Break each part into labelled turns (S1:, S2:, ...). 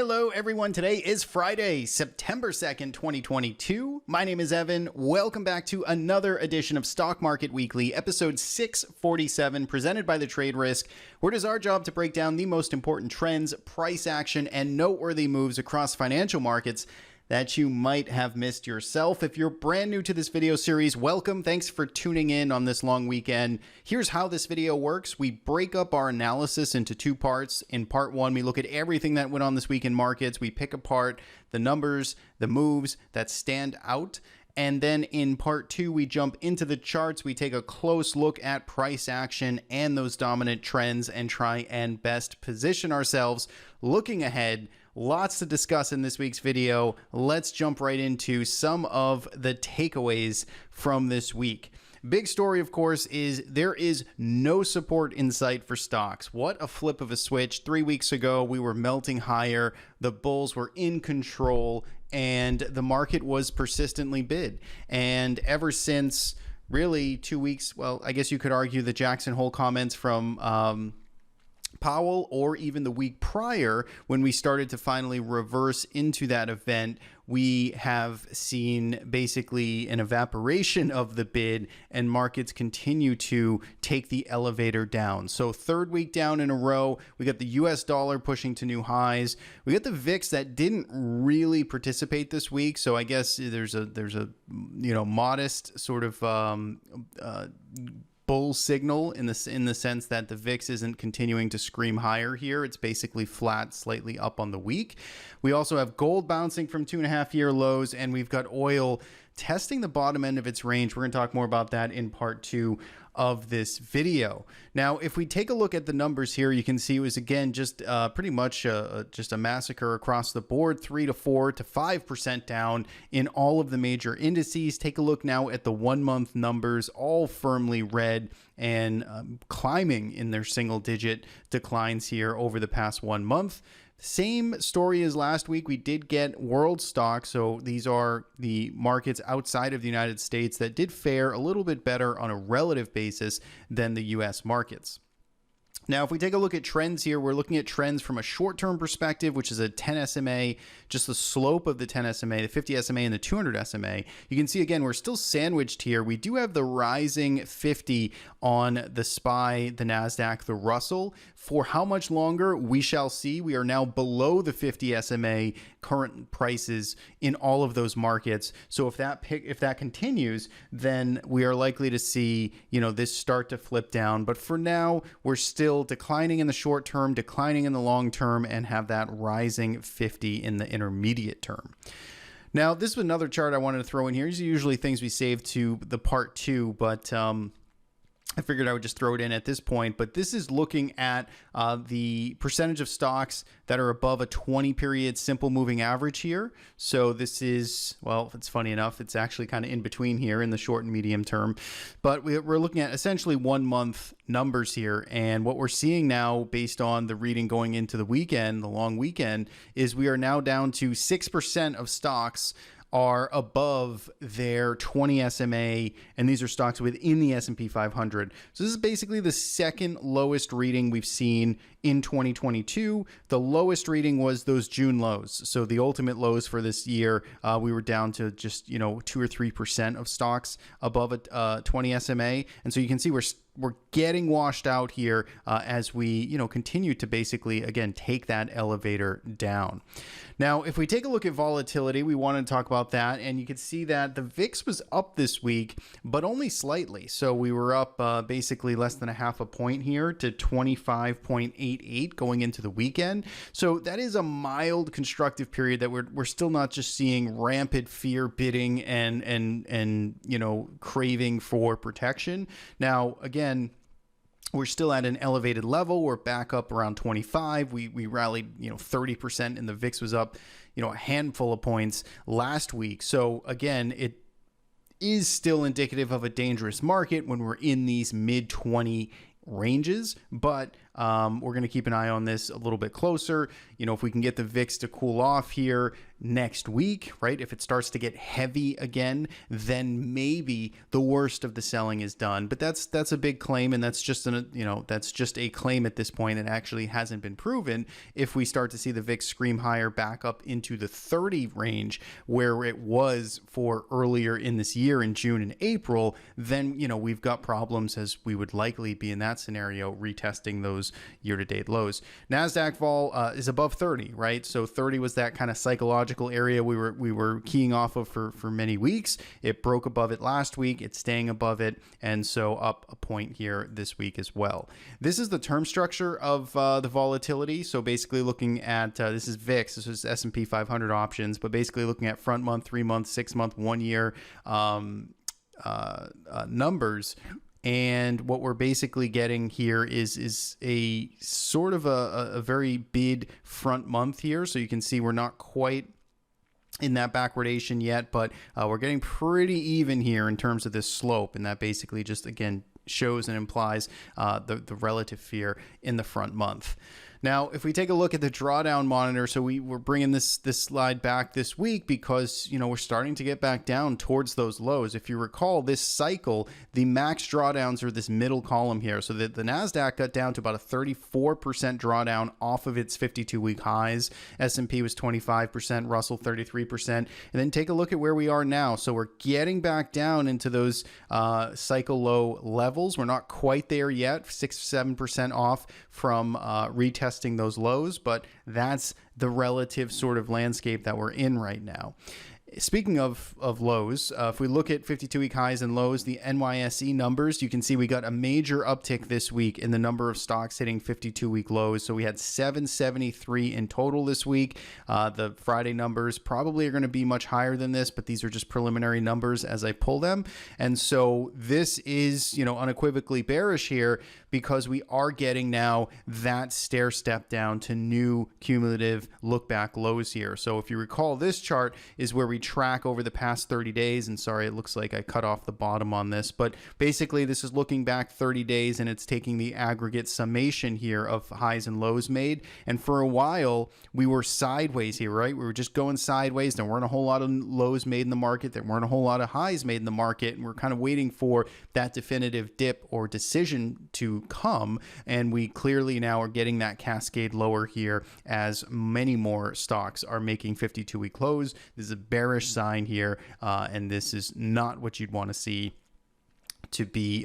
S1: Hello everyone, today is Friday, September 2nd, 2022. My name is Evan. Welcome back to another edition of Stock Market Weekly, episode 647, presented by The Trade Risk, where it is our job to break down the most important trends, price action, and noteworthy moves across financial markets that you might have missed yourself. If you're brand new to this video series, welcome. Thanks for tuning in on this long weekend. Here's how this video works. We break up our analysis into two parts. In part one, we look at everything that went on this week in markets. We pick apart the numbers, the moves that stand out. And then in part two, we jump into the charts. We take a close look at price action and those dominant trends and try and best position ourselves looking ahead. Lots to discuss in this week's video. Let's jump right into some of the takeaways from this week. Big story, of course, is there is no support in sight for stocks. What a flip of a switch. 3 weeks ago, we were melting higher. The bulls were in control and the market was persistently bid. And ever since really 2 weeks, well, I guess you could argue the Jackson Hole comments from Powell, or even the week prior when we started to finally reverse into that event, we have seen basically an evaporation of the bid and markets continue to take the elevator down. So third week down in a row, we got the US dollar pushing to new highs. We got the VIX that didn't really participate this week. So I guess there's a modest sort of bull signal in the sense that the VIX isn't continuing to scream higher here. It's basically flat, slightly up on the week. We also have gold bouncing from 2.5-year lows, and we've got oil testing the bottom end of its range. We're going to talk more about that in part two of this video. Now, if we take a look at the numbers here, you can see it was again just pretty much just a massacre across the board, 3 to 4 to 5% down in all of the major indices. Take a look now at the 1 month numbers, all firmly red and climbing in their single digit declines here over the past 1 month. Same story as last week. We did get world stocks. So these are the markets outside of the United States that did fare a little bit better on a relative basis than the US markets. Now, if we take a look at trends here, we're looking at trends from a short-term perspective, which is a 10 SMA, just the slope of the 10 SMA, the 50 SMA, and the 200 SMA. You can see, again, we're still sandwiched here. We do have the rising 50 on the SPY, the Nasdaq, the Russell. For how much longer, we shall see. We are now below the 50 SMA current prices in all of those markets. So if that continues, then we are likely to see, this start to flip down. But for now, we're still declining in the short term, declining in the long term, and have that rising 50 in the intermediate term. Now, this is another chart I wanted to throw in here. These are usually things we save to the part two, but I figured I would just throw it in at this point, but this is looking at the percentage of stocks that are above a 20-period simple moving average here. So this is, well, it's funny enough, it's actually kind of in between here in the short and medium term, but we're looking at essentially 1 month numbers here. And what we're seeing now based on the reading going into the weekend, the long weekend, is we are now down to 6% of stocks are above their 20 SMA, and these are stocks within the S&P 500. So this is basically the second lowest reading we've seen in 2022. The lowest reading was those June lows. So the ultimate lows for this year, we were down to just 2 or 3% of stocks above a 20 SMA, and so you can see we're getting washed out here as we continue to basically again take that elevator down. Now, if we take a look at volatility, we want to talk about that, and you can see that the VIX was up this week, but only slightly. So we were up basically less than a half a point here to 25.88 going into the weekend. So that is a mild constructive period that we're still not just seeing rampant fear bidding and craving for protection. Now, again, we're still at an elevated level. We're back up around 25. We rallied, 30%, and the VIX was up, a handful of points last week. So again, it is still indicative of a dangerous market when we're in these mid 20 ranges, but We're going to keep an eye on this a little bit closer. If we can get the VIX to cool off here next week, right? If it starts to get heavy again, then maybe the worst of the selling is done. But that's a big claim, and that's just a claim at this point. It actually hasn't been proven. If we start to see the VIX scream higher back up into the 30 range where it was for earlier in this year in June and April, then we've got problems, as we would likely be in that scenario, retesting those year-to-date lows. Nasdaq vol is above 30, right? So 30 was that kind of psychological area we were keying off of for many weeks. It broke above it last week. It's staying above it, and so up a point here this week as well. This is the term structure of the volatility. So basically looking at this is VIX, this is S&P 500 options, but basically looking at front month, 3 month, 6 month, 1 year numbers. And what we're basically getting here is a sort of a very big front month here. So you can see we're not quite in that backwardation yet, but we're getting pretty even here in terms of this slope. And that basically just, again, shows and implies the relative fear in the front month. Now, if we take a look at the drawdown monitor, so we're bringing this slide back this week because, we're starting to get back down towards those lows. If you recall this cycle, the max drawdowns are this middle column here. So the Nasdaq got down to about a 34% drawdown off of its 52-week highs. S&P was 25%, Russell 33%. And then take a look at where we are now. So we're getting back down into those cycle low levels. We're not quite there yet, 6-7% off from retesting those lows, but that's the relative sort of landscape that we're in right now. Speaking of lows, if we look at 52-week highs and lows, the NYSE numbers, you can see we got a major uptick this week in the number of stocks hitting 52-week lows. So we had 773 in total this week. The Friday numbers probably are going to be much higher than this, but these are just preliminary numbers as I pull them. And so this is, unequivocally bearish here because we are getting now that stair step down to new cumulative look back lows here. So if you recall, this chart is where we track over the past 30 days. And sorry, it looks like I cut off the bottom on this, but basically this is looking back 30 days and it's taking the aggregate summation here of highs and lows made. And for a while we were sideways here, right? We were just going sideways. There weren't a whole lot of lows made in the market. There weren't a whole lot of highs made in the market. And we're kind of waiting for that definitive dip or decision to come. And we clearly now are getting that cascade lower here as many more stocks are making 52-week lows. This is a bearish sign here, and this is not what you'd want to see to be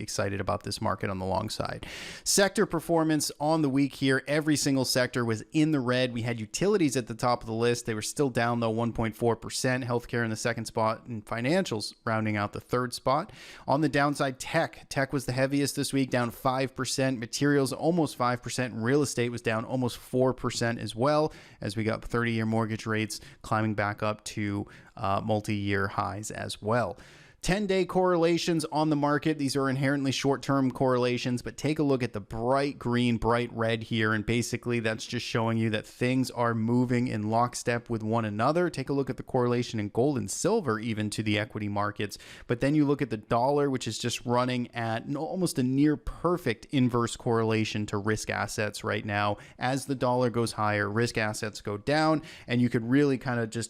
S1: excited about this market on the long side. Sector performance on the week here, every single sector was in the red. We had utilities at the top of the list. They were still down though 1.4%. Healthcare in the second spot, and financials rounding out the third spot. On the downside, tech was the heaviest this week, down 5%. Materials almost 5%. Real estate was down almost 4% as well, as we got 30-year mortgage rates climbing back up to multi-year highs as well. 10-day correlations on the market. These are inherently short-term correlations, but take a look at the bright green, bright red here, and basically that's just showing you that things are moving in lockstep with one another. Take a look at the correlation in gold and silver even to the equity markets, but then you look at the dollar, which is just running at almost a near perfect inverse correlation to risk assets right now. As the dollar goes higher, risk assets go down, and you could really kind of just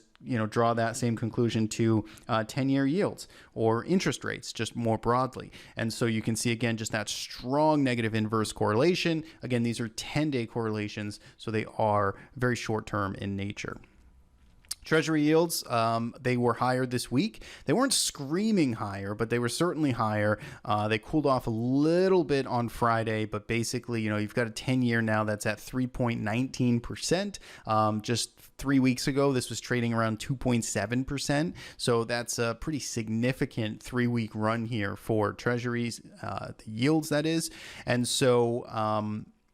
S1: draw that same conclusion to 10-year yields or interest rates just more broadly. And so you can see, again, just that strong negative inverse correlation. Again, these are 10-day correlations, so they are very short-term in nature. Treasury yields, they were higher this week. They weren't screaming higher, but they were certainly higher. They cooled off a little bit on Friday, but basically, you've got a 10-year now that's at 3.19%. Just 3 weeks ago, this was trading around 2.7%. So that's a pretty significant 3-week run here for Treasuries, the yields that is. And so,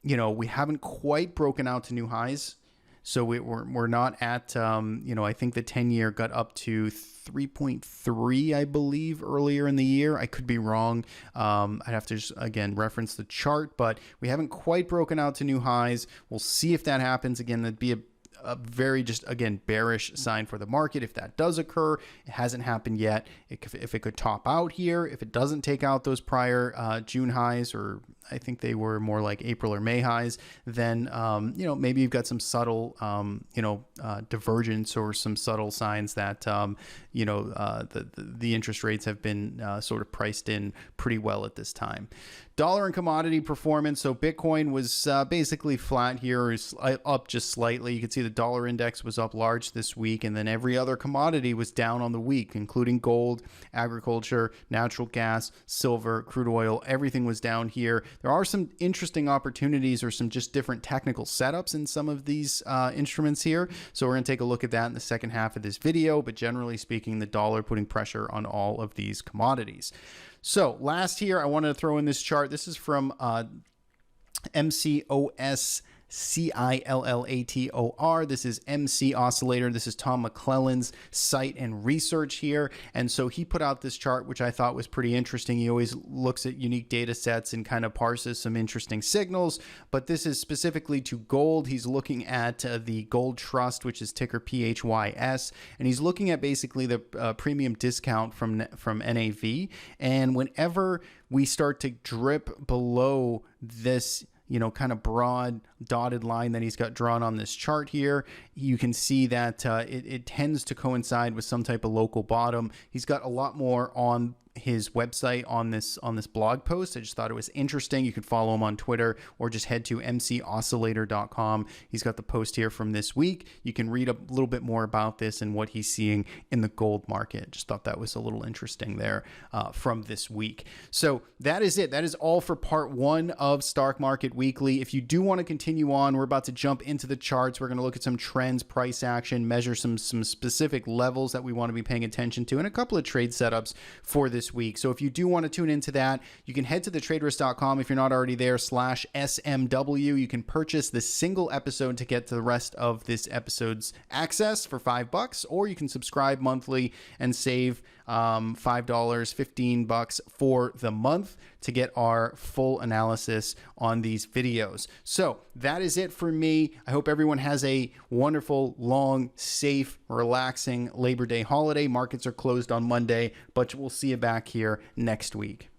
S1: we haven't quite broken out to new highs. So we're not at, I think the 10-year got up to 3.3, I believe, earlier in the year. I could be wrong. I'd have to just, again, reference the chart, but we haven't quite broken out to new highs. We'll see if that happens. Again, that'd be a very just, again, bearish sign for the market. If that does occur, it hasn't happened yet. If it could top out here, if it doesn't take out those prior June highs, or I think they were more like April or May highs, then, you know, maybe you've got some subtle, divergence or some subtle signs that, you know, the interest rates have been sort of priced in pretty well at this time. Dollar and commodity performance. So Bitcoin was basically flat here, up just slightly. You can see the dollar index was up large this week, and then every other commodity was down on the week, including gold, agriculture, natural gas, silver, crude oil. Everything was down here. There are some interesting opportunities or some just different technical setups in some of these instruments here. So we're going to take a look at that in the second half of this video. But generally speaking, the dollar putting pressure on all of these commodities. So last here, I wanted to throw in this chart. This is from MCOS CILLATOR. This is MC Oscillator. This is Tom McClellan's site and research here. And so he put out this chart, which I thought was pretty interesting. He always looks at unique data sets and kind of parses some interesting signals. But this is specifically to gold. He's looking at the Gold Trust, which is ticker PHYS. And he's looking at basically the premium discount from NAV. And whenever we start to drip below this, you know, kind of broad dotted line that he's got drawn on this chart here, you can see that it tends to coincide with some type of local bottom. He's got a lot more on his website on this blog post. I just thought it was interesting. You can follow him on Twitter or just head to mcoscillator.com. He's got the post here from this week. You can read a little bit more about this and what he's seeing in the gold market. Just thought that was a little interesting there from this week. So that is it. That is all for part one of Stock Market Weekly. If you do want to continue on, we're about to jump into the charts. We're going to look at some trends, price action, measure some specific levels that we want to be paying attention to, and a couple of trade setups for this week. So if you do want to tune into that, you can head to thetraderist.com if you're not already there /SMW. You can purchase the single episode to get to the rest of this episode's access for $5, or you can subscribe monthly and save $5, $15 for the month to get our full analysis on these videos. So that is it for me. I hope everyone has a wonderful, long, safe, relaxing Labor Day holiday. Markets are closed on Monday, but we'll see you back here next week.